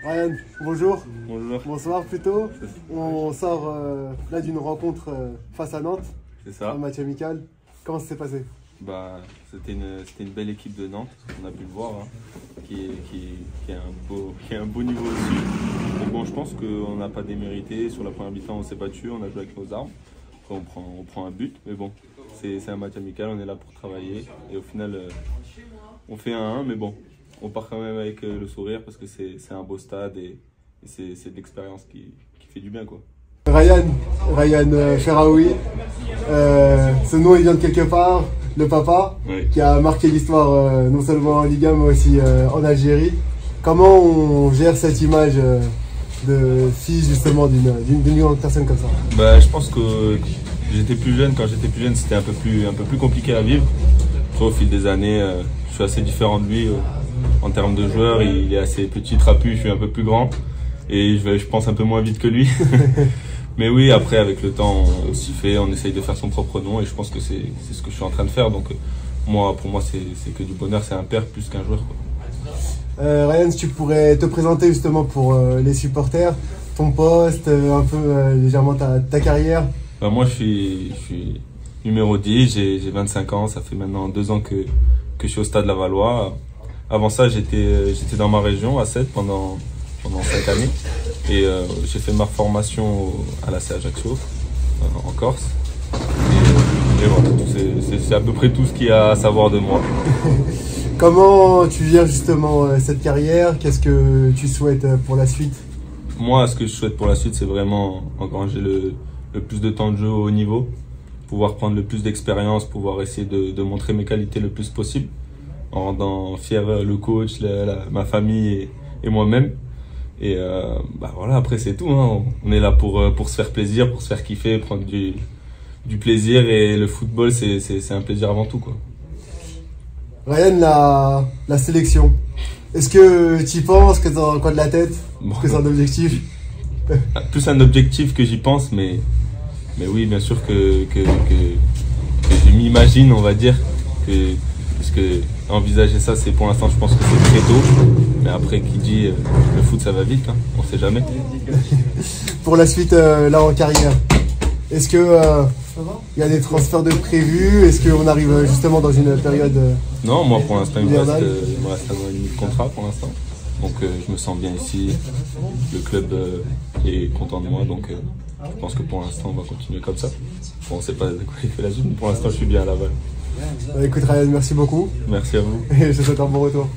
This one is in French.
Ryan, bonjour. Bonjour. Bonsoir plutôt. On sort là d'une rencontre face à Nantes. C'est ça. Un match amical. Comment ça s'est passé? C'était une belle équipe de Nantes, on a pu le voir, hein, qui a un beau niveau aussi. Donc bon, je pense qu'on n'a pas démérité. Sur la première mi-temps, on s'est battu, on a joué avec nos armes. Après, on prend un but, mais bon, c'est un match amical, on est là pour travailler. Et au final, on fait 1-1, mais bon, on part quand même avec le sourire parce que c'est un beau stade et c'est de l'expérience qui fait du bien, quoi. Ryan Ferraoui, ce nom il vient de quelque part, le papa, Oui. Qui a marqué l'histoire non seulement en Ligue 1 mais aussi en Algérie. Comment on gère cette image de fils justement d'une grande personne comme ça? Je pense que quand j'étais plus jeune, c'était un peu plus compliqué à vivre. Après, au fil des années, je suis assez différent de lui en termes de joueur. Il est assez petit, trapu, je suis un peu plus grand et je pense un peu moins vite que lui. Mais oui, après, avec le temps, on s'y fait, on essaye de faire son propre nom et je pense que c'est ce que je suis en train de faire. Donc pour moi, c'est que du bonheur, c'est un père plus qu'un joueur, quoi. Ryan, si tu pourrais te présenter justement pour les supporters, ton poste, un peu légèrement ta carrière. Moi, je suis numéro 10, j'ai 25 ans, ça fait maintenant 2 ans que je suis au Stade Lavallois. Avant ça, j'étais dans ma région, à Sète, pendant 5 années. Et j'ai fait ma formation à l'AC Ajaccio, en Corse. Et voilà, c'est à peu près tout ce qu'il y a à savoir de moi. Comment tu gères justement cette carrière? Qu'est-ce que tu souhaites pour la suite? Moi, ce que je souhaite pour la suite, c'est vraiment engranger le plus de temps de jeu au haut niveau, pouvoir prendre le plus d'expérience, pouvoir essayer de montrer mes qualités le plus possible, en rendant fier le coach, ma famille et moi-même. Et voilà, après c'est tout, hein. On est là pour se faire plaisir, pour se faire kiffer, prendre du plaisir, et le football c'est un plaisir avant tout, quoi. Ryan, la sélection, est-ce que tu y penses, que dans le coin de la tête, que c'est un objectif? Plus un objectif que j'y pense, mais oui, bien sûr que je m'imagine, on va dire, parce que envisager ça, c'est pour l'instant, je pense que c'est très tôt. Mais après, qui dit le foot, ça va vite, hein, on sait jamais. Pour la suite, là en carrière, est-ce que il y a des transferts de prévus? Est-ce qu'on arrive justement dans une période Non, moi pour l'instant, il me reste 1 hivernale? an et demi de contrat pour l'instant. Donc je me sens bien ici. Le club est content de moi, donc je pense que pour l'instant, on va continuer comme ça. Bon, on ne sait pas de quoi il fait la suite, mais pour l'instant, je suis bien à Laval. Écoute Ryan, merci beaucoup. Merci à vous. Et je te souhaite un bon retour.